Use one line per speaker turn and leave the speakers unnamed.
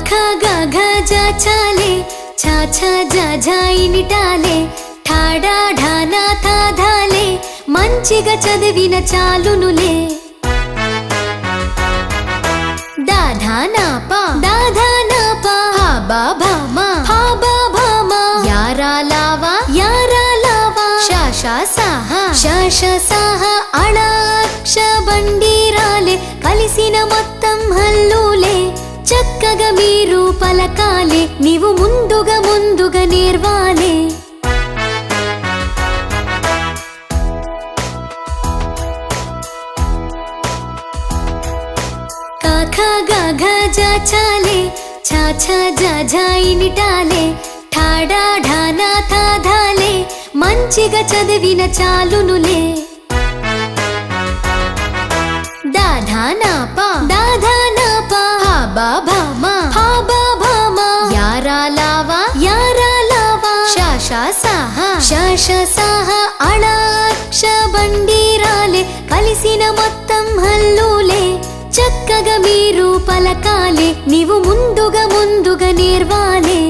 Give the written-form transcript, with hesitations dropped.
ఖ గ ఘ జ ఛ లే ఛ ఛ జ ఝ ఇనిటాలే ఠ డ ఢ న థ ధ లే మంచిగా చదివిన చాలునులే దా ధ న ప దా ధ న ప హ బ భ మ హ బ భ మ యారా లావా ష ష స హ ష ష స హ అళాక్ష బండిరాలే కలిసిన మొత్తం హల్లులే చక్కగా మీరు పలకాలే నీవు ముందుగా నేర్వాలే క ఖ గ ఘ జ ఛ లే ఛ ఛ జ ఝ ఇనిటాలే ఠ డ ఢ న థ ధ లే మంచిగా చదివిన చాలునులే దా ధ న ప దా ధ న ప హ బ భ మ హ బ భ మ యారా లావా ష ష స హ ష ష స హ అళాక్ష బండిరాలే కలిసిన మొత్తం హల్లులే చక్కగా మీరు పలకాలే నీవు ముందుగా నేర్వాలే